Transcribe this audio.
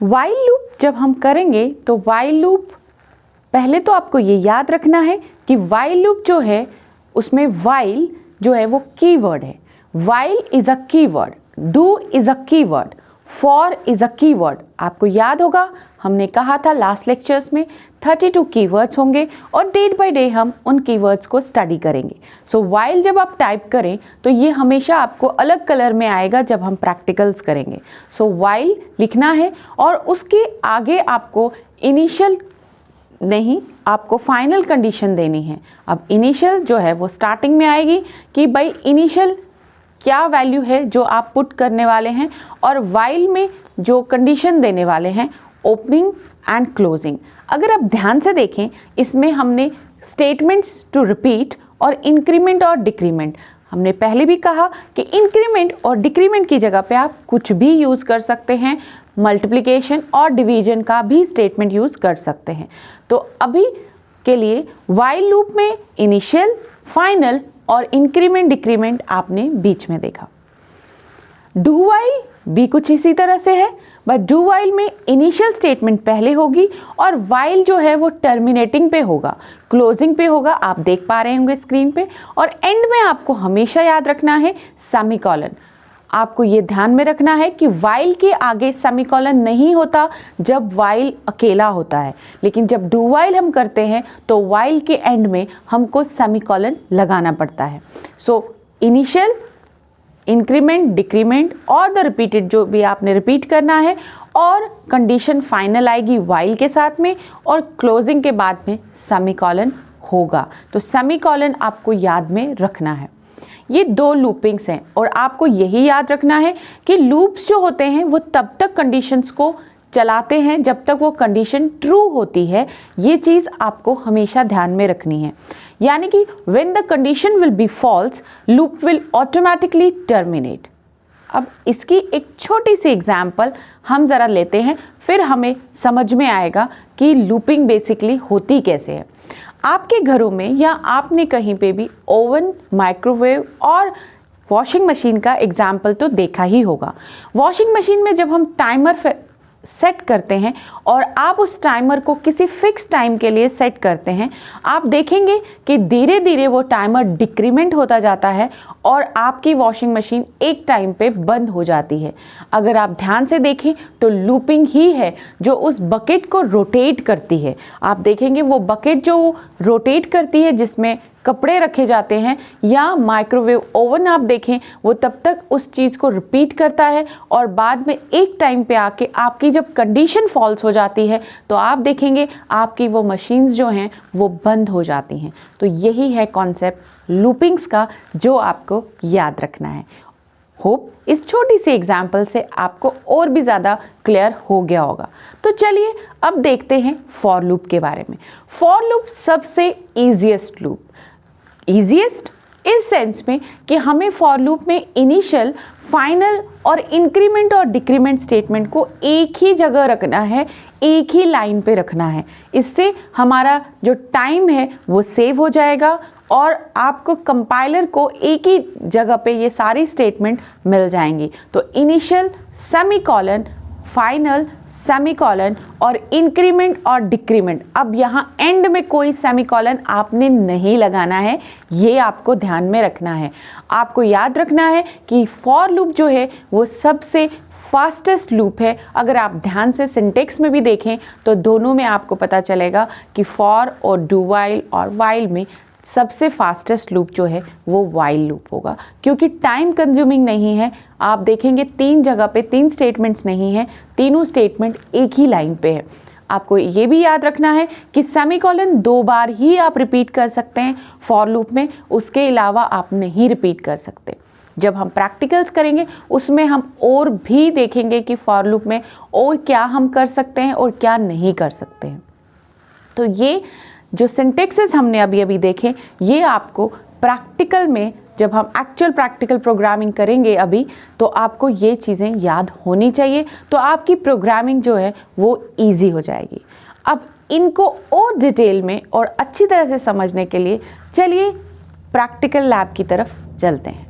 While loop जब हम करेंगे तो वाइल लूप पहले तो आपको ये याद रखना है कि वाइल लूप जो है उसमें वाइल जो है वो कीवर्ड है। While is a keyword, do is a keyword, for is a keyword. आपको याद होगा हमने कहा था लास्ट लेक्चर्स में 32 कीवर्ड्स होंगे और डे बाय डे हम उन कीवर्ड्स को स्टडी करेंगे। सो वाइल जब आप टाइप करें तो ये हमेशा आपको अलग कलर में आएगा जब हम प्रैक्टिकल्स करेंगे। सो वाइल लिखना है और उसके आगे आपको इनिशियल नहीं, आपको फाइनल कंडीशन देनी है। अब इनिशियल जो है वो स्टार्टिंग में आएगी कि भाई इनिशियल क्या वैल्यू है जो आप पुट करने वाले हैं, और वाइल में जो कंडीशन देने वाले हैं ओपनिंग एंड क्लोजिंग। अगर आप ध्यान से देखें इसमें हमने स्टेटमेंट्स टू रिपीट और इंक्रीमेंट और डिक्रीमेंट, हमने पहले भी कहा कि इंक्रीमेंट और डिक्रीमेंट की जगह पे आप कुछ भी यूज़ कर सकते हैं, मल्टीप्लिकेशन और डिवीजन का भी स्टेटमेंट यूज़ कर सकते हैं। तो अभी के लिए वाइल लूप में इनिशियल, फाइनल और इंक्रीमेंट डिक्रीमेंट आपने बीच में देखा। डू वाइल भी कुछ इसी तरह से है, बट डू वाइल में इनिशियल स्टेटमेंट पहले होगी और वाइल जो है वो टर्मिनेटिंग पे होगा, क्लोजिंग पे होगा, आप देख पा रहे होंगे स्क्रीन पे। और एंड में आपको हमेशा याद रखना है सेमीकोलन। आपको ये ध्यान में रखना है कि वाइल के आगे सेमीकोलन नहीं होता जब वाइल अकेला होता है, लेकिन जब डू वाइल हम करते हैं तो वाइल के एंड में हमको सेमीकोलन लगाना पड़ता है। सो इनिशियल, इंक्रीमेंट, डिक्रीमेंट और द रिपीटेड जो भी आपने रिपीट करना है, और कंडीशन फाइनल आएगी वाइल के साथ में, और क्लोजिंग के बाद में सेमीकोलन होगा। तो सेमीकोलन आपको याद में रखना है। ये दो लूपिंग्स हैं और आपको यही याद रखना है कि लूप्स जो होते हैं वो तब तक कंडीशंस को चलाते हैं जब तक वो कंडीशन ट्रू होती है। ये चीज़ आपको हमेशा ध्यान में रखनी है। यानी कि when the condition will be false, loop will automatically terminate. अब इसकी एक छोटी सी एग्जाम्पल हम ज़रा लेते हैं, फिर हमें समझ में आएगा कि लूपिंग बेसिकली होती कैसे है। आपके घरों में या आपने कहीं पे भी ओवन, माइक्रोवेव और वॉशिंग मशीन का एग्जाम्पल तो देखा ही होगा। वॉशिंग मशीन में जब हम टाइमर सेट करते हैं और आप उस टाइमर को किसी फिक्स टाइम के लिए सेट करते हैं, आप देखेंगे कि धीरे धीरे वो टाइमर डिक्रीमेंट होता जाता है और आपकी वॉशिंग मशीन एक टाइम पे बंद हो जाती है। अगर आप ध्यान से देखें तो लूपिंग ही है जो उस बकेट को रोटेट करती है। आप देखेंगे वो बकेट जो रोटेट करती है जिसमें कपड़े रखे जाते हैं, या माइक्रोवेव ओवन आप देखें वो तब तक उस चीज़ को रिपीट करता है और बाद में एक टाइम पे आके आपकी जब कंडीशन फॉल्स हो जाती है तो आप देखेंगे आपकी वो मशीन्स जो हैं वो बंद हो जाती हैं। तो यही है कॉन्सेप्ट लूपिंग्स का जो आपको याद रखना है। होप इस छोटी सी एग्जाम्पल से आपको और भी ज़्यादा क्लियर हो गया होगा। तो चलिए अब देखते हैं फॉर लूप के बारे में। फॉर लूप सबसे ईजीएस्ट लूप, ईजीएस्ट इस सेंस में कि हमें फॉर लूप में इनिशियल, फाइनल और इंक्रीमेंट और डिक्रीमेंट स्टेटमेंट को एक ही जगह रखना है, एक ही लाइन पे रखना है। इससे हमारा जो टाइम है वो सेव हो जाएगा और आपको कंपाइलर को एक ही जगह पे ये सारी स्टेटमेंट मिल जाएंगी। तो इनिशियल, सेमीकोलन, फाइनल, सेमीकोलन और इंक्रीमेंट और डिक्रीमेंट। अब यहाँ एंड में कोई सेमीकोलन आपने नहीं लगाना है, ये आपको ध्यान में रखना है। आपको याद रखना है कि फॉर लूप जो है वो सबसे फास्टेस्ट लूप है। अगर आप ध्यान से सिंटेक्स में भी देखें तो दोनों में आपको पता चलेगा कि फॉर और डू वाइल और वाइल में सबसे फास्टेस्ट लूप जो है वो वाइल लूप होगा, क्योंकि टाइम कंज्यूमिंग नहीं है। आप देखेंगे 3 जगह पे 3 स्टेटमेंट्स नहीं है, तीनों स्टेटमेंट एक ही लाइन पे है। आपको ये भी याद रखना है कि सेमीकोलन 2 बार ही आप रिपीट कर सकते हैं फॉर लूप में, उसके अलावा आप नहीं रिपीट कर सकते। जब हम प्रैक्टिकल्स करेंगे उसमें हम और भी देखेंगे कि फॉर लूप में और क्या हम कर सकते हैं और क्या नहीं कर सकते हैं। तो ये जो सिंटेक्सेस हमने अभी अभी देखे, ये आपको प्रैक्टिकल में जब हम एक्चुअल प्रैक्टिकल प्रोग्रामिंग करेंगे अभी, तो आपको ये चीज़ें याद होनी चाहिए, तो आपकी प्रोग्रामिंग जो है वो इजी हो जाएगी। अब इनको और डिटेल में और अच्छी तरह से समझने के लिए चलिए प्रैक्टिकल लैब की तरफ चलते हैं।